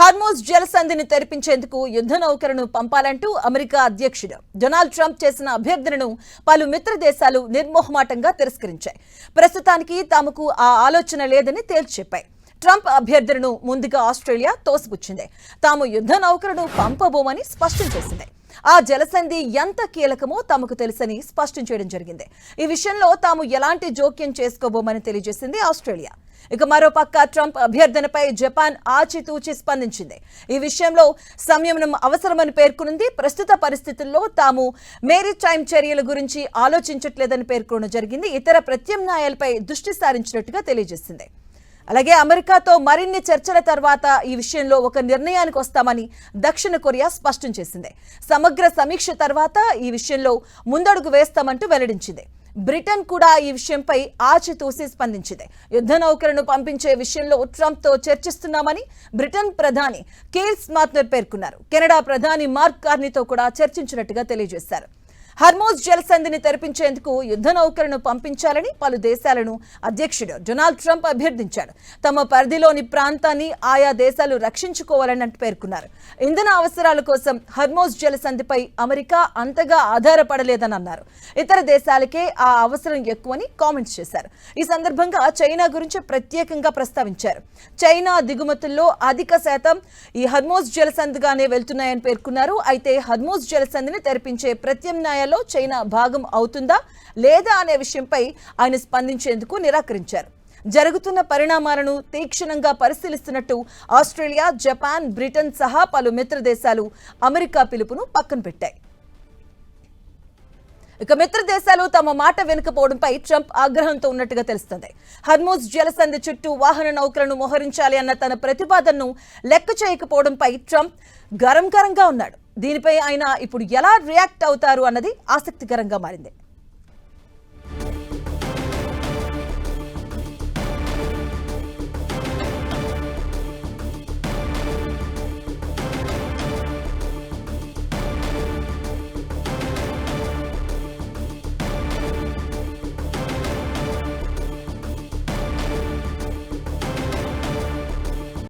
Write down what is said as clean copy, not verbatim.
Hormuz జలసంధిని తెరిపించేందుకు యుద్ధ నౌకలను పంపాలంటూ America అధ్యక్షుడు Donald Trump చేసిన అభ్యర్థనను పలు మిత్ర దేశాలు నిర్మోహమాటంగా తిరస్కరించాయి. ప్రస్తుతానికి తమకు ఆ ఆలోచన లేదని తేల్చి చెప్పాయి. ట్రంప్ అభ్యర్థనను ముందుగా ఆస్ట్రేలియా తోసిపుచ్చింది. తాము యుద్ధ నౌకలను పంపబోమని స్పష్టం చేసింది. ఆ జలసంధి ఎంత కీలకమో తమకు తెలుసని స్పష్టం చేయడం జరిగింది. ఈ విషయంలో తాము ఎలాంటి జోక్యం చేసుకోబోమని తెలియజేసింది ఆస్ట్రేలియా. ఇక మరోపక్క ట్రంప్ అభ్యర్థనపై జపాన్ ఆచితూచి స్పందించింది. ఈ విషయంలో సంయమనం అవసరమని పేర్కొంది. ప్రస్తుత పరిస్థితుల్లో తాము మేరీటైమ్ చర్యల గురించి ఆలోచించట్లేదని పేర్కొనడం జరిగింది. ఇతర ప్రత్యామ్నాయాలపై దృష్టి సారించినట్టుగా తెలియజేసింది. అలాగే అమెరికాతో మరిన్ని చర్చల తర్వాత ఈ విషయంలో ఒక నిర్ణయానికి వస్తామని దక్షిణ కొరియా స్పష్టం చేసింది. సమగ్ర సమీక్ష తర్వాత ఈ విషయంలో ముందడుగు వేస్తామంటూ వెల్లడించింది. బ్రిటన్ కూడా ఈ విషయంపై ఆచితూసి స్పందించింది. యుద్ధ నౌకలను పంపించే విషయంలో ట్రంప్తో చర్చిస్తున్నామని బ్రిటన్ ప్రధాని కీర్ స్మార్మర్ పేర్కొన్నారు. కెనడా ప్రధాని మార్క్ కార్నీతో కూడా చర్చించినట్టుగా తెలియజేశారు. హార్మోజ్ జలసంధిని తెరిపించేందుకు యుద్ధ నౌకలను పంపించాలని పలు దేశాలను అధ్యక్షుడు డొనాల్డ్ ట్రంప్ అభ్యర్థించాడు. తమ పరిధిలోని ప్రాంతాన్ని ఆయా దేశాలు రక్షించుకోవాలని పేర్కొన్నారు. ఇంధన అవసరాల కోసం హార్మోజ్ జలసంధిపై అమెరికా అంతగా ఆధారపడలేదని అన్నారు. ఇతర దేశాలకే ఆ అవసరం ఎక్కువని కామెంట్స్ చేశారు. ఈ సందర్భంగా చైనా గురించి ప్రత్యేకంగా ప్రస్తావించారు. చైనా దిగుమతుల్లో అధిక శాతం ఈ హార్మోజ్ జలసంధిగానే వెళ్తున్నాయని పేర్కొన్నారు. అయితే హార్మోజ్ జలసంధిని తెరిపించే ప్రత్యామ్నాయాలు చైనా భాగం అవుతుందా లేదా అనే విషయంపై ఆయన స్పందించేందుకు నిరాకరించారు. జరుగుతున్న పరిణామాలను తీక్షణంగా పరిశీలిస్తున్నట్టు ఆస్ట్రేలియా, జపాన్, బ్రిటన్ సహా పలు మిత్ర దేశాలు అమెరికా పిలుపును పక్కన పెట్టాయి. ఇక మిత్ర దేశాలు తమ మాట వెనుకపోవడంపై ట్రంప్ ఆగ్రహంతో ఉన్నట్టుగా తెలుస్తుంది. హార్మోజ్ జలసంధి చుట్టూ వాహన నౌకలను మోహరించాలి అన్న తన ప్రతిపాదనను లెక్క చేయకపోవడంపై ట్రంప్ గరంగా ఉన్నాడు. దీనిపై ఆయన ఇప్పుడు ఎలా రియాక్ట్ అవుతారు అన్నది ఆసక్తికరంగా మారింది.